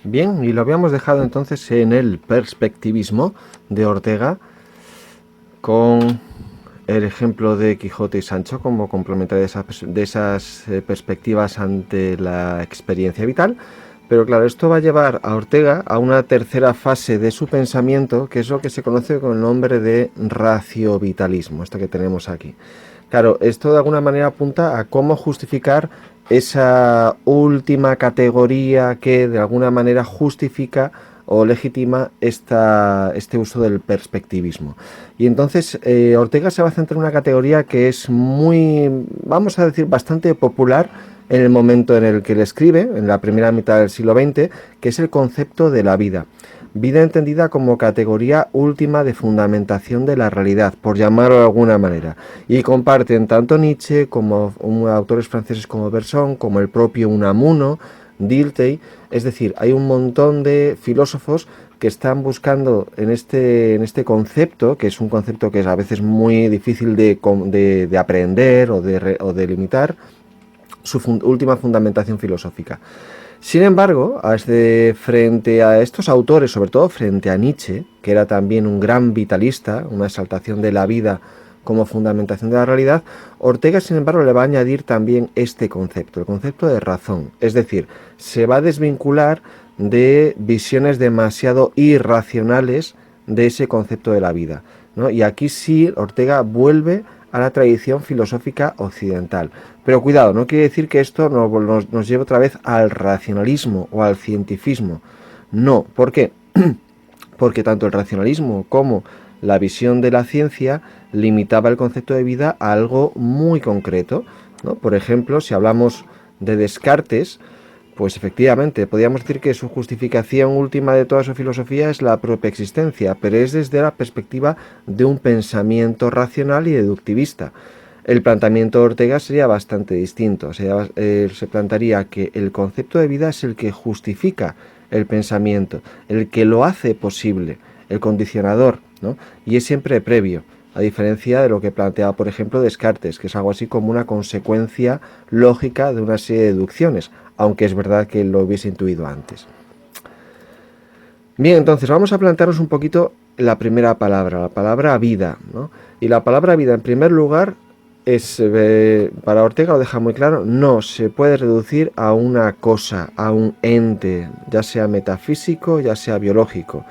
Bien, y lo habíamos dejado entonces en el perspectivismo de Ortega con el ejemplo de Quijote y Sancho como complementario de esas perspectivas ante la experiencia vital. Pero claro, esto va a llevar a Ortega a una tercera fase de su pensamiento, que es lo que se conoce con el nombre de raciovitalismo, esto que tenemos aquí. Claro, esto de alguna manera apunta a cómo justificar esa última categoría que de alguna manera justifica o legitima este uso del perspectivismo. Y entonces Ortega se va a centrar en una categoría que es muy, vamos a decir, bastante popular en el momento en el que él escribe, en la primera mitad del siglo XX, que es el concepto de la vida. Vida entendida como categoría última de fundamentación de la realidad, por llamarlo de alguna manera. Y comparten tanto Nietzsche como autores franceses como Bergson, como el propio Unamuno, Dilthey. Es decir, hay un montón de filósofos que están buscando en este concepto, que es un concepto que es a veces muy difícil de aprender o de limitar, su última fundamentación filosófica. Sin embargo, frente a estos autores, sobre todo frente a Nietzsche, que era también un gran vitalista, una exaltación de la vida como fundamentación de la realidad, Ortega, sin embargo, le va a añadir también este concepto, el concepto de razón. Es decir, se va a desvincular de visiones demasiado irracionales de ese concepto de la vida, ¿no? Y aquí sí Ortega vuelve a la tradición filosófica occidental. Pero cuidado, no quiere decir que esto nos lleve otra vez al racionalismo o al cientifismo. No, ¿por qué? Porque tanto el racionalismo como la visión de la ciencia limitaba el concepto de vida a algo muy concreto, ¿no? Por ejemplo, si hablamos de Descartes, pues efectivamente, podríamos decir que su justificación última de toda su filosofía es la propia existencia, pero es desde la perspectiva de un pensamiento racional y deductivista. El planteamiento de Ortega sería bastante distinto. Se plantearía que el concepto de vida es el que justifica el pensamiento, el que lo hace posible, el condicionador, ¿no? Y es siempre previo, a diferencia de lo que planteaba, por ejemplo, Descartes, que es algo así como una consecuencia lógica de una serie de deducciones, aunque es verdad que lo hubiese intuido antes. Bien, entonces vamos a plantearnos un poquito la primera palabra, la palabra vida, ¿no? Y la palabra vida, en primer lugar, para Ortega lo deja muy claro, no se puede reducir a una cosa, a un ente, ya sea metafísico, ya sea biológico.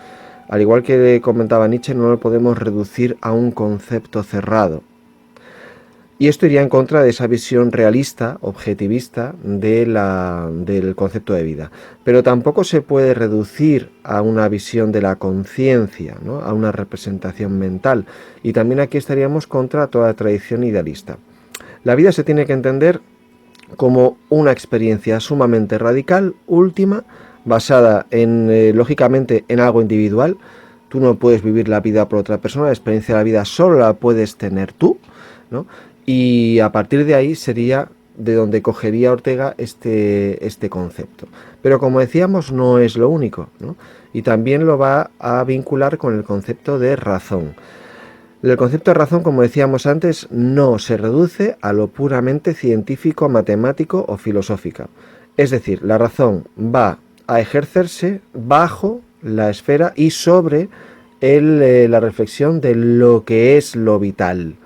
Al igual que comentaba Nietzsche, no lo podemos reducir a un concepto cerrado. Y esto iría en contra de esa visión realista, objetivista, del concepto de vida. Pero tampoco se puede reducir a una visión de la conciencia, ¿no? A una representación mental. Y también aquí estaríamos contra toda tradición idealista. La vida se tiene que entender como una experiencia sumamente radical, última, basada lógicamente, en algo individual. Tú no puedes vivir la vida por otra persona, la experiencia de la vida solo la puedes tener tú, ¿no? Y a partir de ahí sería de donde cogería Ortega este concepto. Pero como decíamos, no es lo único, ¿no? Y también lo va a vincular con el concepto de razón. El concepto de razón, como decíamos antes, no se reduce a lo puramente científico, matemático o filosófico. Es decir, la razón va a ejercerse bajo la esfera y sobre la reflexión de lo que es lo vital,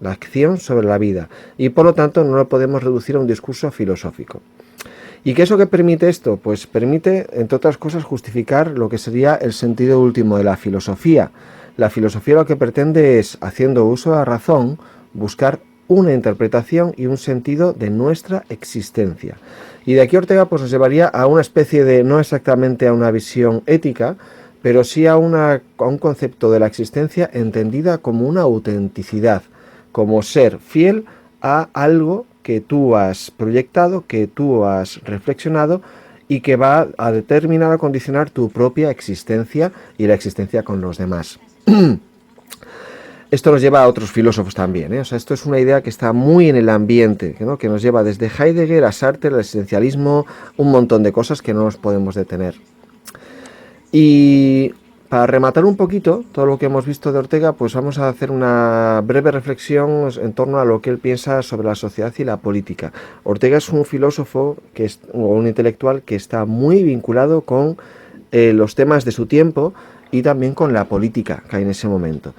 la acción sobre la vida, y por lo tanto no lo podemos reducir a un discurso filosófico. ¿Y qué es lo que permite esto? Pues permite, entre otras cosas, justificar lo que sería el sentido último de la filosofía. La filosofía lo que pretende es, haciendo uso de la razón, buscar una interpretación y un sentido de nuestra existencia. Y de aquí Ortega pues nos llevaría a una especie de, no exactamente a una visión ética, pero sí a un concepto de la existencia entendida como una autenticidad, como ser fiel a algo que tú has proyectado, que tú has reflexionado y que va a determinar, a condicionar tu propia existencia y la existencia con los demás. Esto nos lleva a otros filósofos también, ¿eh? O sea, esto es una idea que está muy en el ambiente, ¿no? Que nos lleva desde Heidegger a Sartre, al existencialismo, un montón de cosas que no nos podemos detener. Y para rematar un poquito todo lo que hemos visto de Ortega, pues vamos a hacer una breve reflexión en torno a lo que él piensa sobre la sociedad y la política. Ortega es un filósofo o un intelectual que está muy vinculado con los temas de su tiempo y también con la política que hay en ese momento.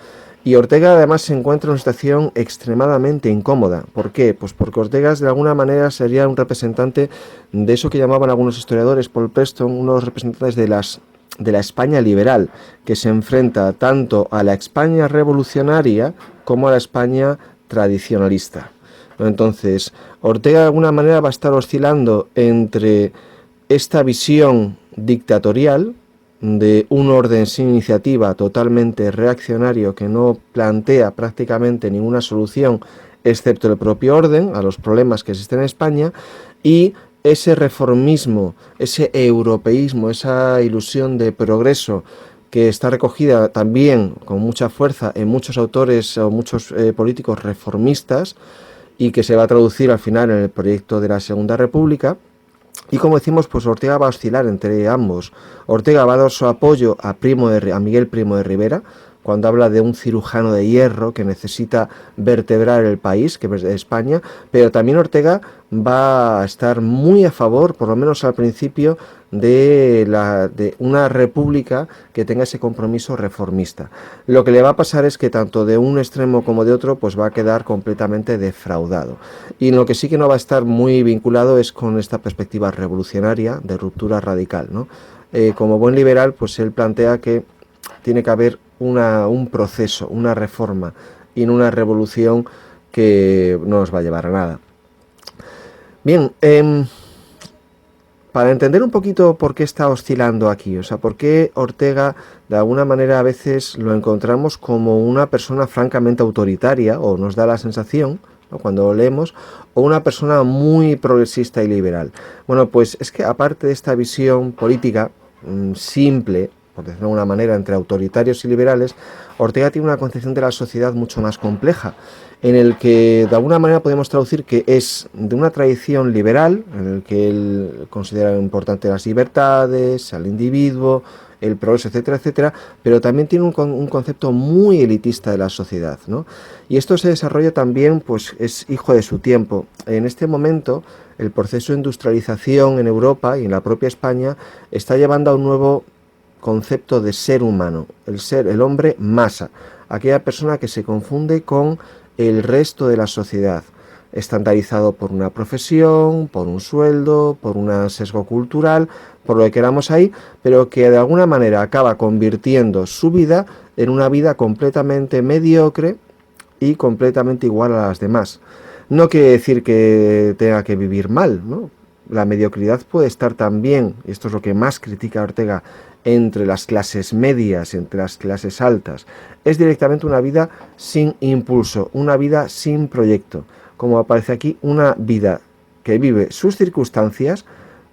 Y Ortega además se encuentra en una situación extremadamente incómoda. ¿Por qué? Pues porque Ortega de alguna manera sería un representante de eso que llamaban algunos historiadores, Paul Preston, unos representantes de la España liberal, que se enfrenta tanto a la España revolucionaria como a la España tradicionalista. Entonces, Ortega de alguna manera va a estar oscilando entre esta visión dictatorial de un orden sin iniciativa totalmente reaccionario que no plantea prácticamente ninguna solución excepto el propio orden a los problemas que existen en España, y ese reformismo, ese europeísmo, esa ilusión de progreso que está recogida también con mucha fuerza en muchos autores o muchos políticos reformistas y que se va a traducir al final en el proyecto de la Segunda República. Y como decimos, pues Ortega va a oscilar entre ambos. Ortega va a dar su apoyo a Miguel Primo de Rivera, cuando habla de un cirujano de hierro que necesita vertebrar el país, que es España, pero también Ortega va a estar muy a favor, por lo menos al principio, de una república que tenga ese compromiso reformista. Lo que le va a pasar es que tanto de un extremo como de otro pues va a quedar completamente defraudado. Y en lo que sí que no va a estar muy vinculado es con esta perspectiva revolucionaria de ruptura radical, ¿no? Como buen liberal, pues él plantea que tiene que haber un proceso, una reforma y no una revolución que no nos va a llevar a nada. Bien, para entender un poquito por qué está oscilando aquí, o sea, por qué Ortega de alguna manera a veces lo encontramos como una persona francamente autoritaria, o nos da la sensación, ¿no?, cuando lo leemos, o una persona muy progresista y liberal. Bueno, pues es que aparte de esta visión política simple, por decirlo de alguna manera, entre autoritarios y liberales, Ortega tiene una concepción de la sociedad mucho más compleja, en el que de alguna manera podemos traducir que es de una tradición liberal, en el que él considera importante las libertades, al individuo, el progreso, etcétera, etcétera, pero también tiene un concepto muy elitista de la sociedad, ¿no? Y esto se desarrolla también, pues es hijo de su tiempo. En este momento, el proceso de industrialización en Europa y en la propia España está llevando a un nuevo concepto de ser humano, el hombre masa, aquella persona que se confunde con el resto de la sociedad, estandarizado por una profesión, por un sueldo, por un sesgo cultural, por lo que queramos ahí, pero que de alguna manera acaba convirtiendo su vida en una vida completamente mediocre y completamente igual a las demás. No quiere decir que tenga que vivir mal, ¿no? La mediocridad puede estar también, y esto es lo que más critica Ortega, entre las clases medias, entre las clases altas. Es directamente una vida sin impulso, una vida sin proyecto. Como aparece aquí, una vida que vive sus circunstancias,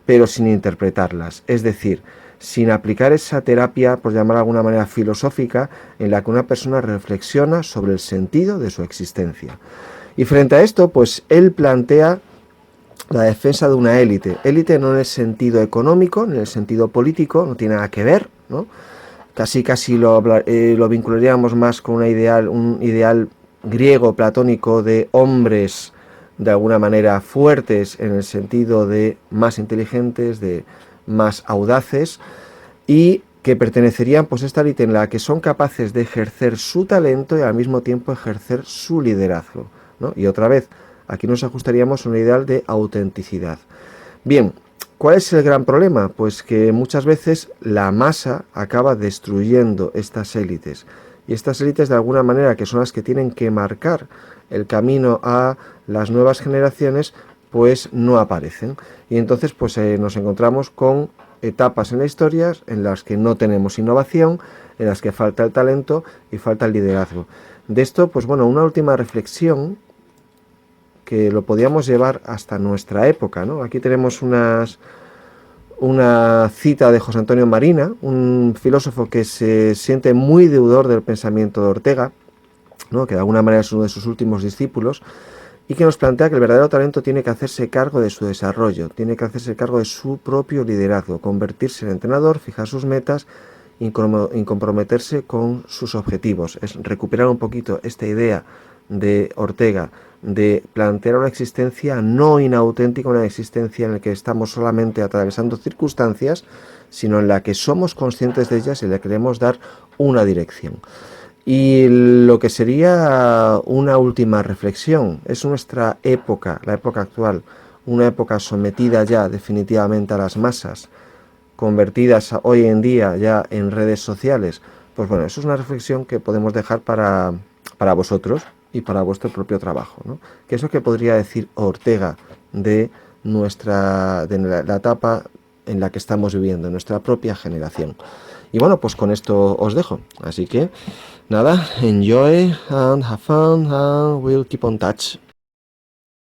pero sin interpretarlas. Es decir, sin aplicar esa terapia, por llamarla de alguna manera filosófica, en la que una persona reflexiona sobre el sentido de su existencia. Y frente a esto, pues él plantea la defensa de una élite. Élite no en el sentido económico, ni en el sentido político, no tiene nada que ver, ¿no? Casi lo vincularíamos más con un ideal griego, platónico, de hombres de alguna manera fuertes en el sentido de más inteligentes, de más audaces, y que pertenecerían pues a esta élite en la que son capaces de ejercer su talento y al mismo tiempo ejercer su liderazgo, ¿no? Y otra vez, aquí nos ajustaríamos a un ideal de autenticidad. Bien, ¿cuál es el gran problema? Pues que muchas veces la masa acaba destruyendo estas élites. Y estas élites de alguna manera, que son las que tienen que marcar el camino a las nuevas generaciones, pues no aparecen. Y entonces pues nos encontramos con etapas en la historia en las que no tenemos innovación, en las que falta el talento y falta el liderazgo. De esto, pues bueno, una última reflexión que lo podíamos llevar hasta nuestra época, ¿no? Aquí tenemos una cita de José Antonio Marina, un filósofo que se siente muy deudor del pensamiento de Ortega, ¿no?, que de alguna manera es uno de sus últimos discípulos, y que nos plantea que el verdadero talento tiene que hacerse cargo de su desarrollo, tiene que hacerse cargo de su propio liderazgo, convertirse en entrenador, fijar sus metas comprometerse con sus objetivos. Es recuperar un poquito esta idea de Ortega de plantear una existencia no inauténtica, una existencia en la que estamos solamente atravesando circunstancias, sino en la que somos conscientes de ellas y le queremos dar una dirección. Y lo que sería una última reflexión es nuestra época, la época actual, una época sometida ya definitivamente a las masas, convertidas hoy en día ya en redes sociales. Pues bueno, eso es una reflexión que podemos dejar para vosotros y para vuestro propio trabajo, ¿no? ¿Qué es lo que podría decir Ortega de la etapa en la que estamos viviendo, nuestra propia generación? Y bueno, pues con esto os dejo. Así que nada, enjoy and have fun and we'll keep on touch.